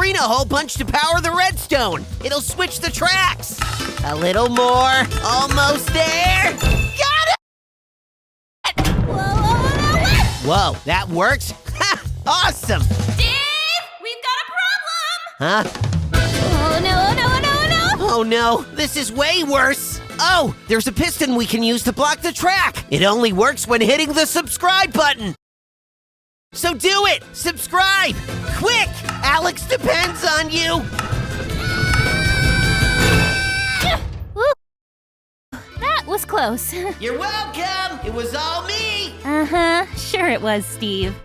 firing a whole bunch to power the redstone. It'll switch the tracks. A little more. Almost there. Got it! Whoa, that works? Ha! Awesome! Steve, we've got a problem! Huh? Oh no. Oh no, this is way worse. Oh, there's a piston we can use to block the track. It only works when hitting the subscribe button. So do it! Subscribe! Quick! Alex depends on you! That was close. You're welcome! It was all me! Uh-huh, sure it was, Steve.